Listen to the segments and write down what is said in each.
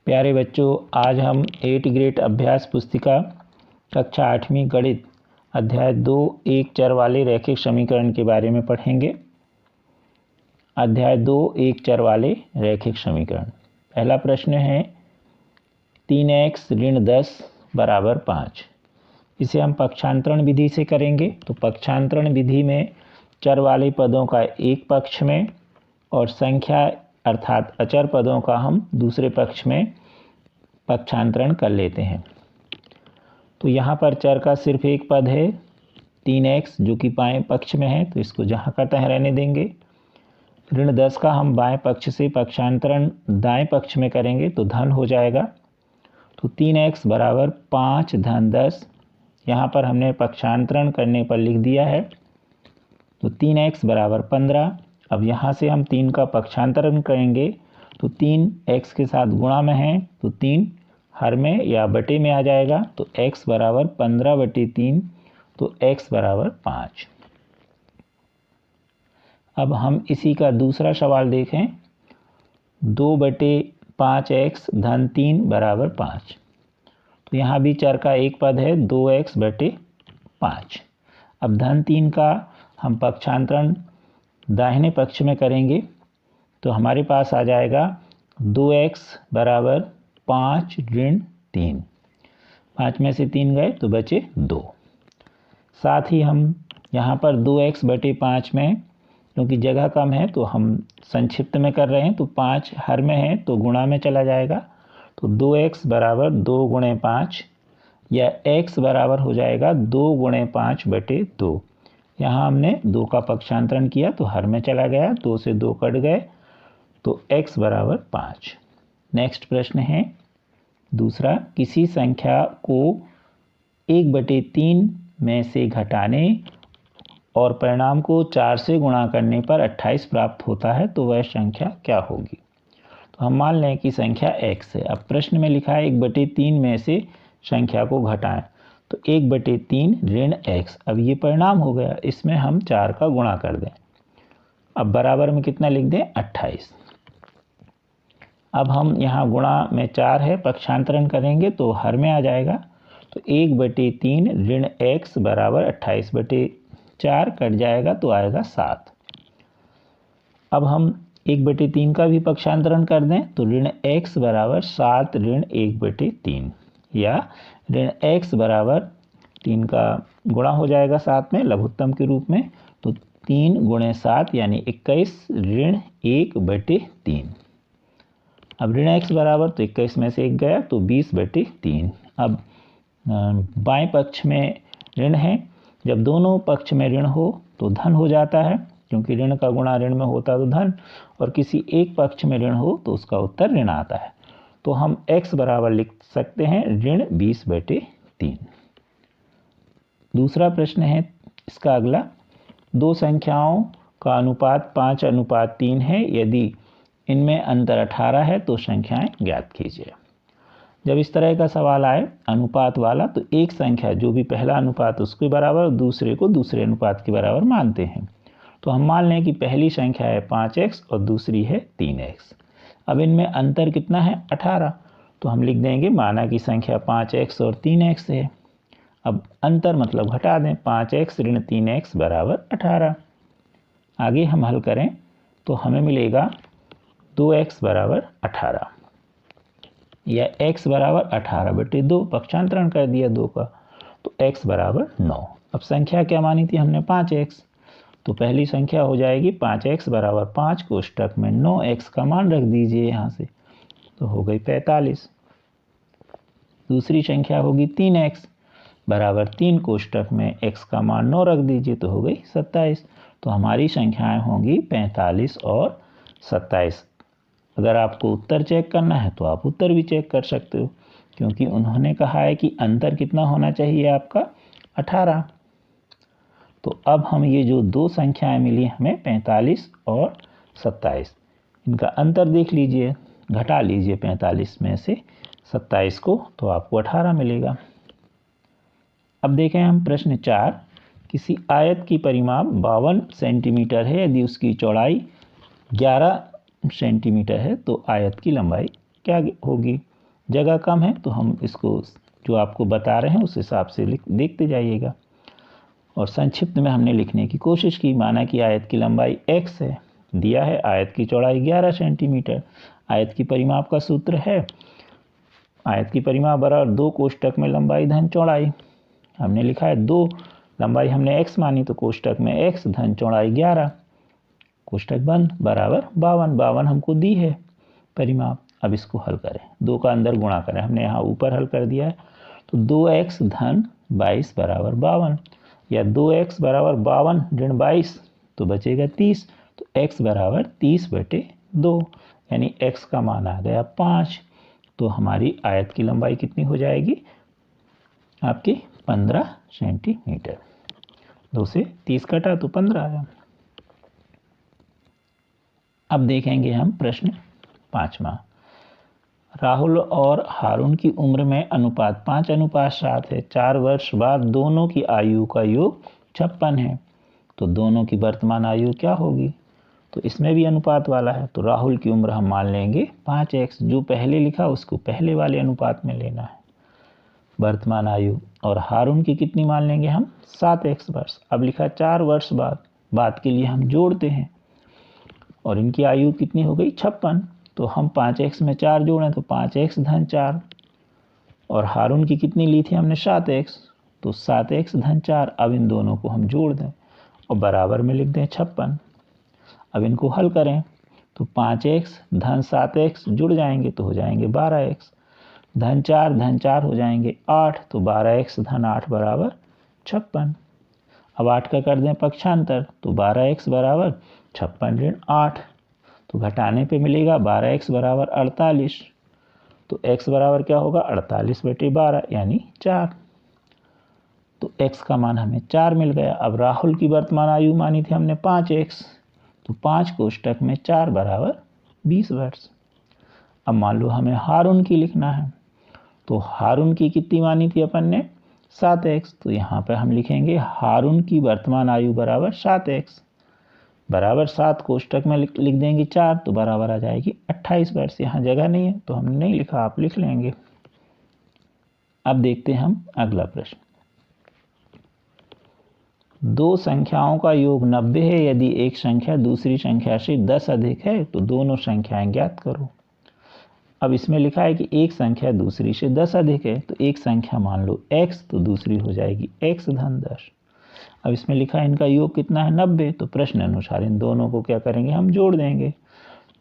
प्यारे बच्चों, आज हम 8 ग्रेड अभ्यास पुस्तिका कक्षा 8वीं गणित अध्याय 2 एक चर वाले रैखिक समीकरण के बारे में पढ़ेंगे। अध्याय 2 एक चर वाले रैखिक समीकरण। पहला प्रश्न है 3x ऋण 10 बराबर 5। इसे हम पक्षांतरण विधि से करेंगे। तो पक्षांतरण विधि में चर वाले पदों का एक पक्ष में और संख्या अर्थात अचर पदों का हम दूसरे पक्ष में पक्षांतरण कर लेते हैं। तो यहाँ पर चर का सिर्फ एक पद है 3x जो कि बाएं पक्ष में है, तो इसको जहाँ का तहाँ रहने देंगे। ऋण 10 का हम बाएं पक्ष से पक्षांतरण दाएं पक्ष में करेंगे तो धन हो जाएगा। तो 3x बराबर 5 धन 10, यहाँ पर हमने पक्षांतरण करने पर लिख दिया है। तो 3x बराबर 15। अब यहाँ से हम 3 का पक्षांतरण करेंगे तो 3 x के साथ गुणा में है तो 3 हर में या बटे में आ जाएगा। तो x बराबर 15/3, तो x बराबर 5। अब हम इसी का दूसरा सवाल देखें। 2/5x धन 3 बराबर 5। तो यहाँ भी चर का एक पद है 2x/5। अब धन 3 का हम पक्षांतरण दाहिने पक्ष में करेंगे तो हमारे पास आ जाएगा 2x बराबर 5 ऋण 3। 5 में से 3 गए तो बचे 2। साथ ही हम यहाँ पर 2x/5 में क्योंकि जगह कम है तो हम संक्षिप्त में कर रहे हैं, तो 5 हर में है तो गुणा में चला जाएगा। तो 2x बराबर 2 गुणे 5 या x बराबर हो जाएगा 2 गुणे 5/2। यहाँ हमने 2 का पक्षांतरण किया तो हर में चला गया, 2 से 2 कट गए, तो x बराबर 5। नेक्स्ट प्रश्न है दूसरा, किसी संख्या को 1/3 में से घटाने और परिणाम को 4 से गुणा करने पर 28 प्राप्त होता है तो वह संख्या क्या होगी। तो हम मान लें कि संख्या x है। अब प्रश्न में लिखा है 1/3 में से संख्या को घटाएं, तो 1/3 ऋण x। अब ये परिणाम हो गया, इसमें हम 4 का गुणा कर दें। अब बराबर में कितना लिख दें 28। अब हम यहाँ गुणा में 4 है, पक्षांतरण करेंगे तो हर में आ जाएगा। तो 1/3 ऋण x बराबर 28/4 कट जाएगा तो आएगा 7। अब हम 1/3 का भी पक्षांतरण कर दें तो ऋण x बराबर 7 ऋण 1/3 या ऋण x बराबर 3 का गुणा हो जाएगा 7 में लघुत्तम के रूप में। तो 3 गुणे 7 यानी 21 ऋण 1/3। अब ऋण x बराबर तो 21 में से 1 गया तो 20/3। अब बाएं पक्ष में ऋण है, जब दोनों पक्ष में ऋण हो तो धन हो जाता है, क्योंकि ऋण का गुणा ऋण में होता तो धन, और किसी एक पक्ष में ऋण हो तो उसका उत्तर ऋण आता है। तो हम x बराबर लिख सकते हैं ऋण 20/3। दूसरा प्रश्न है इसका अगला, दो संख्याओं का अनुपात 5:3 है, यदि इनमें अंतर 18 है तो संख्याएं ज्ञात कीजिए। जब इस तरह का सवाल आए अनुपात वाला तो एक संख्या जो भी पहला अनुपात उसके बराबर और दूसरे को दूसरे अनुपात के बराबर मानते हैं। तो हम मान लें कि पहली संख्या है 5x और दूसरी है 3x। अब इनमें अंतर कितना है 18, तो हम लिख देंगे माना कि संख्या 5x और 3x है। अब अंतर मतलब घटा दें, 5x ऋण 3x बराबर 18। आगे हम हल करें तो हमें मिलेगा 2x बराबर 18 या x बराबर 18/2, पक्षांतरण कर दिया 2 का, तो x बराबर 9। अब संख्या क्या मानी थी हमने 5x, तो पहली संख्या हो जाएगी 5x बराबर 5 कोष्टक में 9x का मान रख दीजिए यहाँ से, तो हो गई 45। दूसरी संख्या होगी 3x बराबर 3 कोष्टक में x का मान 9 रख दीजिए तो हो गई 27। तो हमारी संख्याएं होंगी 45 और 27। अगर आपको उत्तर चेक करना है तो आप उत्तर भी चेक कर सकते हो, क्योंकि उन्होंने कहा है कि अंतर कितना होना चाहिए आपका 18। तो अब हम ये जो दो संख्याएं मिली हमें 45 और 27, इनका अंतर देख लीजिए, घटा लीजिए 45 में से 27 को तो आपको 18 मिलेगा। अब देखें हम प्रश्न 4, किसी आयत की परिमाप 52 सेंटीमीटर है, यदि उसकी चौड़ाई 11 सेंटीमीटर है तो आयत की लंबाई क्या होगी। जगह कम है तो हम इसको जो आपको बता रहे हैं उस हिसाब से देखते जाइएगा। और संक्षिप्त में हमने लिखने की कोशिश की। माना कि आयत की लंबाई x है, दिया है आयत की चौड़ाई 11 सेंटीमीटर। आयत की परिमाप का सूत्र है आयत की परिमाप बराबर 2 कोष्ठक में लंबाई धन चौड़ाई। हमने लिखा है 2, लंबाई हमने x मानी तो कोष्ठक में x धन चौड़ाई 11, कोष्ठक बंद, बराबर 52 हमको दी है परिमाप। अब इसको हल करें, 2 का अंदर गुणा करें, हमने यहाँ ऊपर हल कर दिया है। तो 2x धन 22 बराबर 52, या 2x बराबर 52 ऋण 22 तो बचेगा 30। तो x बराबर 30/2, यानी x का मान आ गया 5। तो हमारी आयत की लंबाई कितनी हो जाएगी आपकी 15 सेंटीमीटर। 2 से 30 कटा तो 15 आया। अब देखेंगे हम प्रश्न 5वां। राहुल और हारून की उम्र में अनुपात 5:7 है। 4 वर्ष बाद दोनों की आयु का योग 56 है। तो दोनों की वर्तमान आयु क्या होगी? तो इसमें भी अनुपात वाला है। तो राहुल की उम्र हम मान लेंगे 5x, जो पहले लिखा उसको पहले वाले अनुपात में लेना है वर्तमान आयु। और हारून की कितनी मान लेंगे हम? 7x वर्ष। अब लिखा 4 वर्ष बाद के लिए हम जोड़ते हैं, और इनकी आयु कितनी हो गई 56। तो हम 5x में 4 जोड़ें तो 5x धन 4, और हारून की कितनी ली थी हमने 7x, तो 7x धन 4। अब इन दोनों को हम जोड़ दें और बराबर में लिख दें 56। अब इनको हल करें तो 5x धन 7x जुड़ जाएंगे तो हो जाएंगे 12x, धन 4 हो जाएंगे 8, तो 12x धन 8 बराबर 56। अब 8 का कर दें पक्षांतर तो 12x बराबर 56 ऋण 8, तो घटाने पे मिलेगा 12x बराबर 48। तो x बराबर क्या होगा 48/12 यानी 4। तो x का मान हमें 4 मिल गया। अब राहुल की वर्तमान आयु मानी थी हमने 5x, तो 5 कोष्ठक में 4 बराबर 20 वर्ष। अब मान लो हमें हारून की लिखना है, तो हारून की कितनी मानी थी अपन ने 7x, तो यहाँ पर हम लिखेंगे हारून की वर्तमान आयु बराबर 7x बराबर 7 कोष्ठक में लिख देंगे 4, तो बराबर आ जाएगी 28 वर्ष। यहाँ जगह नहीं है तो हमने नहीं लिखा, आप लिख लेंगे। अब देखते हैं हम अगला प्रश्न। दो संख्याओं का योग 90 है। यदि एक संख्या दूसरी संख्या से 10 अधिक है तो दोनों संख्याएं ज्ञात करो। अब इसमें लिखा है कि एक संख्या दूसरी से 10 अधिक है, तो एक संख्या मान लो x, तो दूसरी हो जाएगी x धन 10। अब इसमें लिखा है इनका योग कितना है 90, तो प्रश्न अनुसार इन दोनों को क्या करेंगे हम जोड़ देंगे।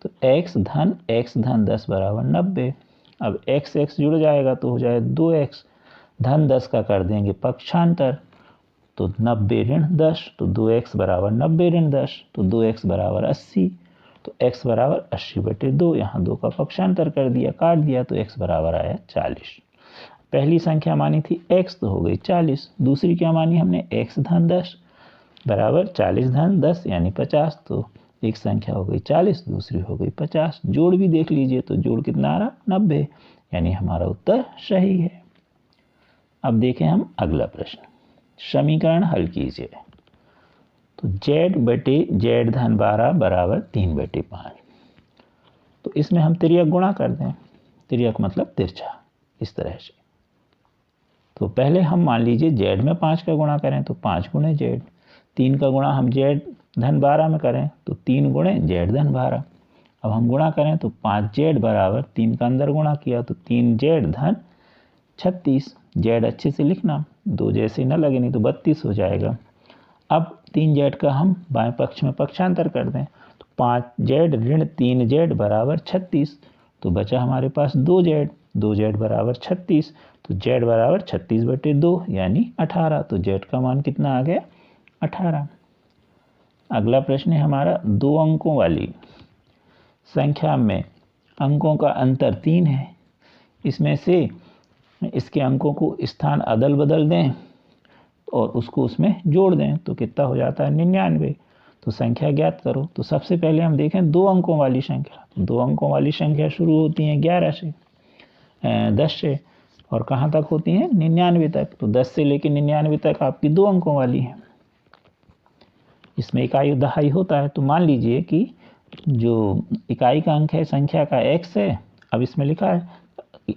तो x धन 10 बराबर 90। अब x जुड़ जाएगा तो हो जाए 2x धन 10 का कर देंगे पक्षांतर, तो 90 ऋण 10, तो 2x बराबर 90 ऋण 10, तो 2x बराबर 80। तो x बराबर 80/2, यहाँ 2 का पक्षांतर कर दिया, काट दिया, तो x बराबर आया 40। पहली संख्या मानी थी x, तो हो गई 40। दूसरी क्या मानी हमने x धन 10 बराबर 40 धन 10 यानी 50। तो एक संख्या हो गई 40, दूसरी हो गई 50। जोड़ भी देख लीजिए तो जोड़ कितना आ रहा 90, यानी हमारा उत्तर सही है। अब देखें हम अगला प्रश्न। समीकरण हल कीजिए। तो z धन 12 बराबर 3/5। तो इसमें हम तिर्यक गुणा कर दें, तिर्यक मतलब तिरछा, इस तरह से। तो पहले हम मान लीजिए z में 5 का गुणा करें तो 5 गुणे z, 3 का गुणा हम z धन 12 में करें तो 3 गुणे z धन 12। अब हम गुणा करें तो 5z बराबर 3 का अंदर गुणा किया तो 3z धन 36। z अच्छे से लिखना, 2 जैसे न लगे नहीं तो 32 हो जाएगा। अब 3z का हम बाएं पक्ष में पक्षांतर कर दें तो 5z ऋण 3z बराबर 36। तो बचा हमारे पास 2z बराबर 36, तो z बराबर 36/2 यानी 18। तो z का मान कितना आ गया 18। अगला प्रश्न है हमारा 2 अंकों वाली संख्या में अंकों का अंतर 3 है। इसमें से इसके अंकों को स्थान अदल बदल दें और उसको उसमें जोड़ दें तो कितना हो जाता है 99। तो संख्या ज्ञात करो। तो सबसे पहले हम देखें 2 अंकों वाली संख्या। 2 अंकों वाली संख्या शुरू होती हैं 11 से 10 से, और कहाँ तक होती हैं 99 तक। तो 10 से लेकर 99 तक आपकी 2 अंकों वाली हैं। इसमें इकाई दहाई होता है। तो मान लीजिए कि जो इकाई का अंक है संख्या का x है। अब इसमें लिखा है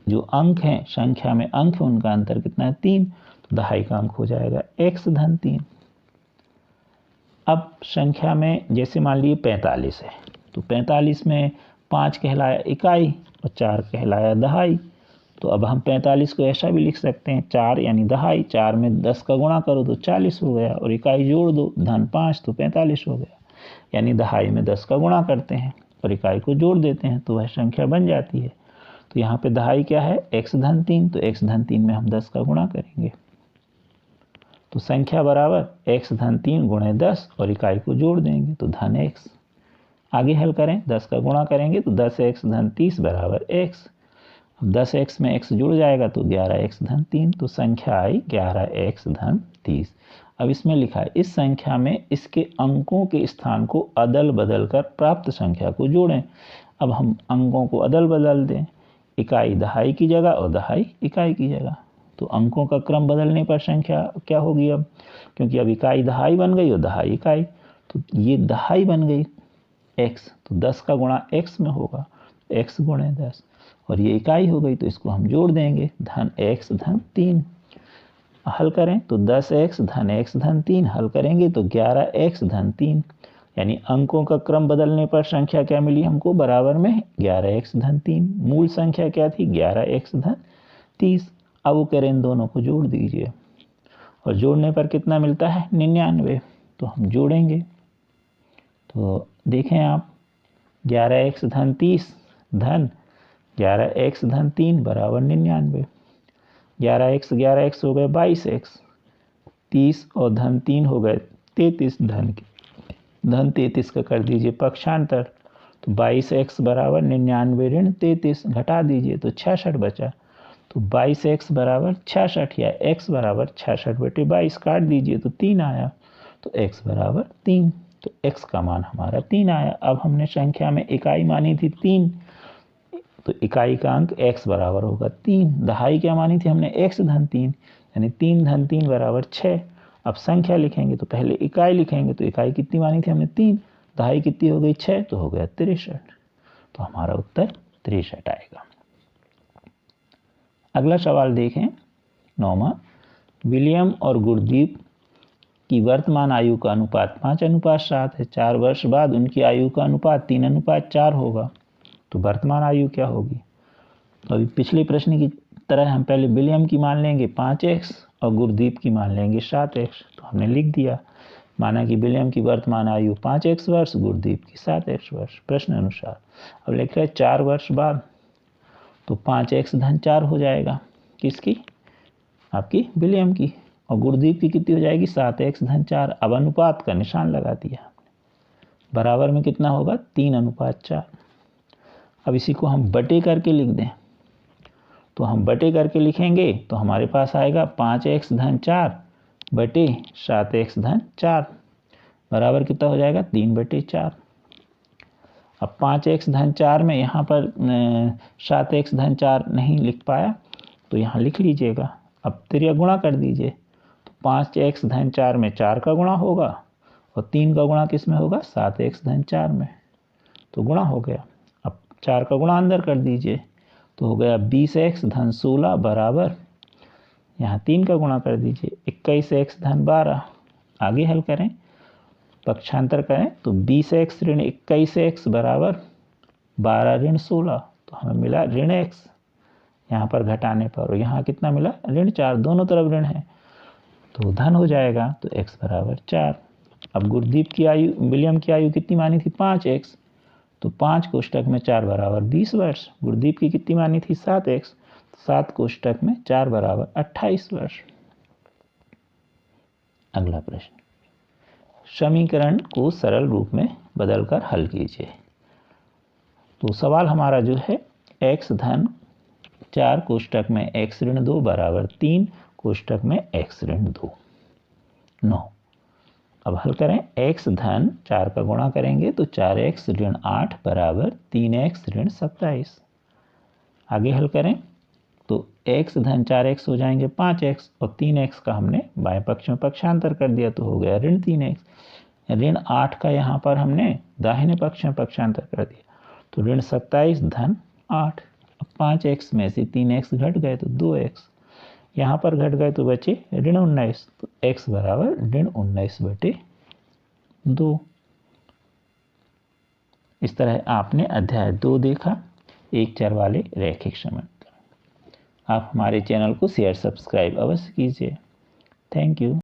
जो अंक हैं, संख्या में अंक है, उनका अंतर कितना है 3, तो दहाई का अंक हो जाएगा x धन 3। अब संख्या में जैसे मान लीजिए 45 है, तो 45 में 5 कहलाया इकाई और 4 कहलाया दहाई। तो अब हम 45 को ऐसा भी लिख सकते हैं 4 यानी दहाई, 4 में 10 का गुणा करो तो 40 हो गया, और इकाई जोड़ दो धन 5 तो 45 हो गया। यानी दहाई में 10 का गुणा करते हैं और इकाई को जोड़ देते हैं तो वह संख्या बन जाती है। तो यहाँ पे दहाई क्या है x धन 3, तो x धन 3 में हम 10 का गुणा करेंगे तो संख्या बराबर x धन 3 गुणे 10 और इकाई को जोड़ देंगे तो धन x। आगे हल करें, 10 का गुणा करेंगे तो 10x धन 30 बराबर x। अब 10x में x जुड़ जाएगा तो 11x धन 3, तो संख्या आई 11x धन 30। अब इसमें लिखा है इस संख्या में इसके अंकों के स्थान को अदल बदल कर प्राप्त संख्या को जोड़ें। अब हम अंकों को अदल बदल दें, इकाई दहाई की जगह और दहाई इकाई की जगह। तो अंकों का क्रम बदलने पर संख्या क्या होगी अब, क्योंकि अब इकाई दहाई बन गई और दहाई इकाई, तो ये दहाई बन गई x, तो 10 का गुणा x में होगा x गुणे 10, और ये इकाई हो गई तो इसको हम जोड़ देंगे धन x धन 3। हल करें तो 10x धन x धन 3, हल करेंगे तो 11x धन 3, यानी अंकों का क्रम बदलने पर संख्या क्या मिली हमको, बराबर में 11x धन 3। मूल संख्या क्या थी 11x धन 30। अब वो करें इन दोनों को जोड़ दीजिए और जोड़ने पर कितना मिलता है 99। तो हम जोड़ेंगे तो देखें आप 11x धन 30 धन 11x धन 3 बराबर 99। 11x हो गए 22x, 30 और धन 3 हो गए 33, धन 33 का कर दीजिए पक्षांतर, तो 22x बराबर 99 ऋण 33, घटा दीजिए तो 66 बचा। तो 22x बराबर 66 या x बराबर 66/22 काट दीजिए तो 3 आया, तो x बराबर 3, तो x का मान हमारा 3 आया। अब हमने संख्या में इकाई मानी थी 3, तो इकाई का अंक x बराबर होगा 3। दहाई क्या मानी थी हमने x धन 3, यानी 3 धन 3 बराबर 6। अब संख्या लिखेंगे तो पहले इकाई लिखेंगे, तो इकाई कितनी मानी थी हमने 3, दहाई कितनी हो गई 6, तो हो गया 63। तो हमारा उत्तर 63 आएगा। अगला सवाल देखें 9वां, विलियम और गुरदीप की वर्तमान आयु का अनुपात 5:7 है। 4 वर्ष बाद उनकी आयु का अनुपात 3:4 होगा, तो वर्तमान आयु क्या होगी। तो अभी पिछले प्रश्न की तरह हम पहले विलियम की मान लेंगे 5x और गुरदीप की मान लेंगे 7x। तो हमने लिख दिया, माना कि विलियम की वर्तमान आयु 5x वर्ष, गुरदीप की 7x वर्ष प्रश्न अनुसार। अब लिख रहे 4 वर्ष बाद, तो 5x धन 4 हो जाएगा किसकी, आपकी विलियम की, और गुरदीप की कितनी हो जाएगी 7x धन 4। अब अनुपात का निशान लगा दिया, बराबर में कितना होगा 3:4। अब इसी को हम बटे करके लिख दें, तो हम बटे करके लिखेंगे तो हमारे पास आएगा 5x धन 4 बटे 7x धन 4 बराबर कितना हो जाएगा 3/4। अब 5x धन 4 में यहाँ पर 7x धन 4 नहीं लिख पाया तो यहाँ लिख लीजिएगा। अब त्रिया गुणा कर दीजिए, तो 5x धन 4 में 4 का गुणा होगा और 3 का गुणा किस में होगा 7x धन 4 में, तो गुणा हो गया। अब 4 का गुणा अंदर कर दीजिए तो हो गया 20x धन 16 बराबर, यहाँ 3 का गुणा कर दीजिए 21x धन 12। आगे हल करें, पक्षांतर करें तो 20x ऋण 21x बराबर 12 ऋण 16, तो हमें मिला ऋण x यहाँ पर घटाने पर, और यहाँ कितना मिला ऋण 4, दोनों तरफ ऋण है तो धन हो जाएगा, तो x बराबर 4। अब गुरदीप की आयु, विलियम की आयु कितनी मानी थी 5x, तो 5 कोष्टक में 4 बराबर 20 वर्ष। गुरदीप की कितनी मानी थी 7x, 7 कोष्टक में 4 बराबर 28 वर्ष। अगला प्रश्न, समीकरण को सरल रूप में बदलकर हल कीजिए। तो सवाल हमारा जो है x धन 4 कोष्टक में x ऋण 2 बराबर 3 कोष्टक में x ऋण 2 9। अब हल करें, x धन 4 का गुणा करेंगे तो 4x ऋण 8 बराबर 3x ऋण 27। आगे हल करें तो x धन 4x हो जाएंगे 5x और 3x का हमने बाएं पक्ष में पक्षांतर कर दिया तो हो गया ऋण 3x। ऋण 8 का यहाँ पर हमने दाहिने पक्ष में पक्षांतर कर दिया तो ऋण 27 धन 8। अब 5x में से 3x घट गए तो 2x, यहाँ पर घट गए तो बचे ऋण 19, तो x बराबर ऋण 19/2। इस तरह आपने अध्याय 2 देखा, एक चर वाले रैखिक समीकरण। आप हमारे चैनल को शेयर सब्सक्राइब अवश्य कीजिए। Thank you.